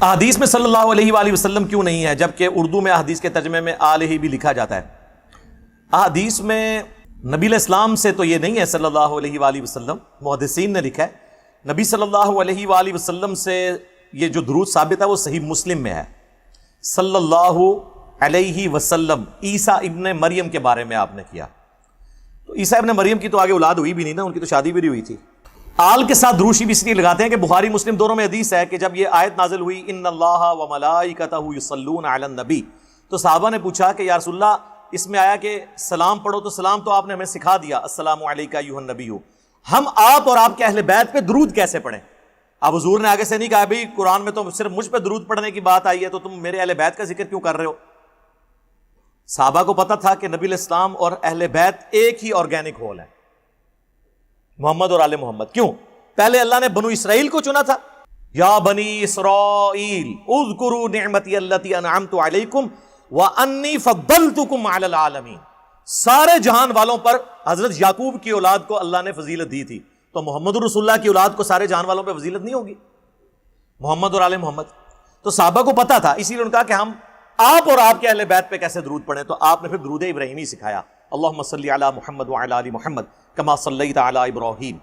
احادیث میں صلی اللہ علیہ وآلہ وسلم کیوں نہیں ہے، جبکہ اردو میں احادیث کے ترجمے میں آلہ بھی لکھا جاتا ہے؟ احادیث میں نبی علیہ السلام سے تو یہ نہیں ہے صلی اللہ علیہ وآلہ وسلم، محدثین نے لکھا ہے۔ نبی صلی اللہ علیہ وآلہ وسلم سے یہ جو درود ثابت ہے وہ صحیح مسلم میں ہے، صلی اللہ علیہ وسلم عیسیٰ ابن مریم کے بارے میں آپ نے کیا۔ تو عیسیٰ ابن مریم کی تو آگے اولاد ہوئی بھی نہیں نا، ان کی تو شادی بھی نہیں ہوئی تھی۔ آل کے ساتھ دروشی بھی اس لیے لگاتے ہیں کہ بخاری مسلم دونوں میں حدیث ہے کہ جب یہ آیت نازل ہوئی ان اللہ و ملائکتہ یصلون علی النبی، تو صحابہ نے پوچھا کہ یا رسول اللہ اس میں آیا کہ سلام پڑھو، تو سلام تو آپ نے ہمیں سکھا دیا، السلام علیکہ ایھا النبی، ہم آپ اور آپ کے اہل بیت پہ درود کیسے پڑھیں؟ اب حضور نے آگے سے نہیں کہا بھئی قرآن میں تو صرف مجھ پہ درود پڑھنے کی بات آئی ہے تو تم میرے اہل بیت کا ذکر کیوں کر رہے ہو؟ صحابہ کو پتہ تھا کہ نبی علیہ السلام اور اہل بیت ایک ہی آرگینک ہول ہے، محمد اور آل محمد۔ کیوں؟ پہلے اللہ نے بنو اسرائیل کو چنا تھا، یا بنی اسرائیل اذکروا نعمتی التی انعمت علیکم وانی فضلتکم علی العالمین، سارے جہان والوں پر حضرت یعقوب کی اولاد کو اللہ نے فضیلت دی تھی، تو محمد رسول اللہ کی اولاد کو سارے جہان والوں پہ فضیلت نہیں ہوگی؟ محمد اور آل محمد۔ تو صحابہ کو پتا تھا، اسی لیے ان کا کہ ہم آپ اور آپ کے اہل بیت پہ کیسے درود پڑھیں، تو آپ نے پھر درود ابراہیمی سکھایا، اللہم صلی علی محمد وعلی آل محمد کما صلیت علی ابراہیم۔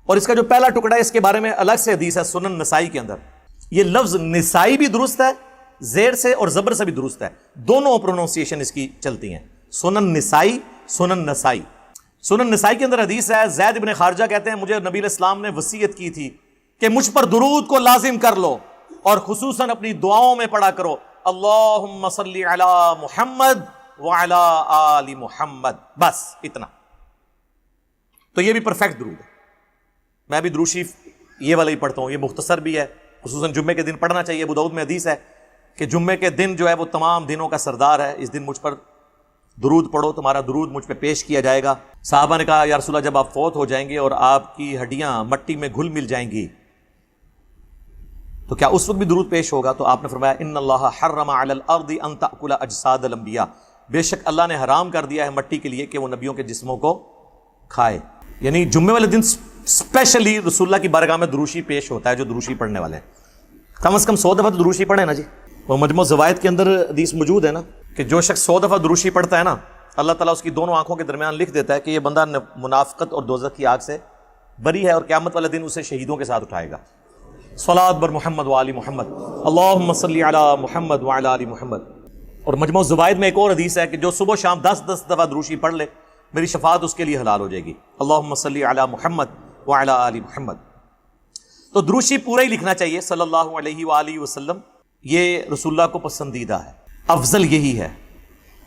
اور اس کا جو پہلا ٹکڑا ہے اس کے بارے میں الگ سے حدیث ہے سنن نسائی کے اندر، یہ لفظ نسائی بھی درست ہے، زیر سے اور زبر سے بھی درست ہے، دونوں پروننسیشن اس کی چلتی ہیں، سنن نسائی سنن نسائی۔ سنن نسائی کے اندر حدیث ہے، زید بن خارجہ کہتے ہیں مجھے نبی علیہ السلام نے وصیت کی تھی کہ مجھ پر درود کو لازم کر لو اور خصوصاً اپنی دعاؤں میں پڑھا کرو اللہم صلی علی محمد وعلی آل محمد، بس اتنا۔ تو یہ بھی پرفیکٹ درود ہے، میں بھی درود شریف یہ والا ہی پڑھتا ہوں، یہ مختصر بھی ہے، خصوصاً جمعے کے دن پڑھنا چاہیے۔ ابو داؤد میں حدیث ہے کہ جمعے کے دن جو ہے وہ تمام دنوں کا سردار ہے، اس دن مجھ پر درود پڑھو، تمہارا درود مجھ پہ پیش کیا جائے گا۔ صحابہ نے کہا یا رسول اللہ جب آپ فوت ہو جائیں گے اور آپ کی ہڈیاں مٹی میں گھل مل جائیں گی تو کیا اس وقت بھی درود پیش ہوگا؟ تو آپ نے فرمایا ان اللہ حرم علی الارض ان تأکل اجساد الانبیاء، بے شک اللہ نے حرام کر دیا ہے مٹی کے لیے کہ وہ نبیوں کے جسموں کو کھائے۔ یعنی جمعے والے دن اسپیشلی رسول اللہ کی بارگاہ میں دروشی پیش ہوتا ہے جو دروشی پڑھنے والے ہیں، کم از کم 100 دفعہ تو دروشی پڑھیں نا جی۔ وہ مجموع زوائد کے اندر حدیث موجود ہے نا کہ جو شخص 100 دفعہ دروشی پڑھتا ہے نا، اللہ تعالیٰ اس کی دونوں آنکھوں کے درمیان لکھ دیتا ہے کہ یہ بندہ منافقت اور دوزخ کی آگ سے بری ہے، اور قیامت والے دن اسے شہیدوں کے ساتھ اٹھائے گا۔ صلاۃ بر محمد وآل محمد، اللہم صلی علی محمد وعلی آل محمد۔ اور مجموع زوائد میں ایک اور حدیث ہے کہ جو صبح شام 10 دفعہ دروشی پڑھ لے میری شفاعت اس کے لیے حلال ہو جائے گی، اللہم صلی علی محمد وعلی آل محمد۔ تو دروشی پورا ہی لکھنا چاہیے صلی اللہ علیہ وآلہ وسلم، یہ رسول اللہ کو پسندیدہ ہے، افضل یہی ہے۔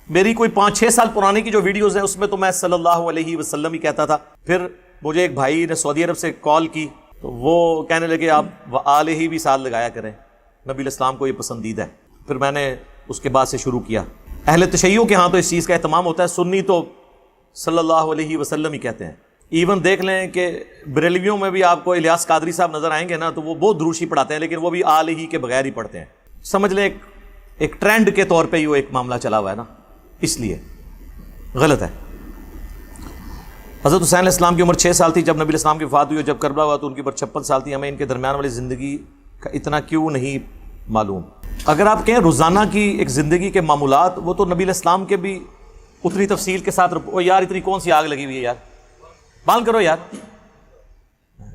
میری کوئی 5-6 سال پرانے کی جو ویڈیوز ہیں اس میں تو میں صلی اللہ علیہ وسلم ہی کہتا تھا، پھر مجھے ایک بھائی نے سعودی عرب سے کال کی تو وہ کہنے لگے آپ وآلہ بھی ساتھ لگایا کریں، نبی علیہ السلام کو یہ پسندیدہ ہے۔ پھر میں نے اس کے بعد سے شروع کیا۔ اہل تشیع کے ہاں تو اس چیز کا اہتمام ہوتا ہے، سنی تو صلی اللہ علیہ وسلم ہی کہتے ہیں۔ ایون دیکھ لیں کہ بریلویوں میں بھی آپ کو الیاس قادری صاحب نظر آئیں گے نا تو وہ بہت دروشی پڑھاتے ہیں، لیکن وہ بھی آلہ کے بغیر ہی پڑھتے ہیں۔ سمجھ لیں ایک ٹرینڈ کے طور پہ ہی وہ ایک معاملہ چلا ہوا ہے نا، اس لیے غلط ہے۔ حضرت حسین علیہ السلام کی عمر 6 سال تھی جب نبی علیہ السلام کی وفات ہوئی، اور جب کربلا ہوا تو ان کی عمر 56 سال تھی۔ ہمیں ان کے درمیان والی زندگی کا اتنا کیوں نہیں معلوم؟ اگر آپ کہیں روزانہ کی ایک زندگی کے معمولات، وہ تو نبی علیہ السلام کے بھی اتنی تفصیل کے ساتھ او یار اتنی کون سی آگ لگی ہوئی ہے یار، بند کرو یار۔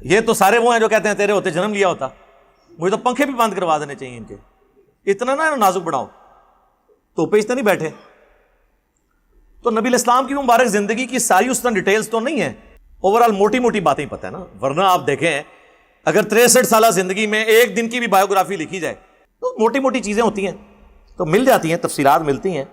یہ تو سارے وہ ہیں جو کہتے ہیں تیرے ہوتے جنم لیا ہوتا، مجھے تو پنکھے بھی بند کروا دینے چاہیے ان کے، اتنا نہ نازک بڑھاؤ، تو پہ اتنا نہیں بیٹھے۔ تو نبی علیہ السلام کی مبارک زندگی کی ساری اس طرح ڈیٹیلز تو نہیں ہیں، اوورال موٹی موٹی باتیں پتہ ہے نا، ورنہ آپ دیکھیں اگر 63 سالہ زندگی میں ایک دن کی بھی بایوگرافی لکھی جائے تو موٹی موٹی چیزیں ہوتی ہیں، تو مل جاتی ہیں، تفصیلات ملتی ہیں۔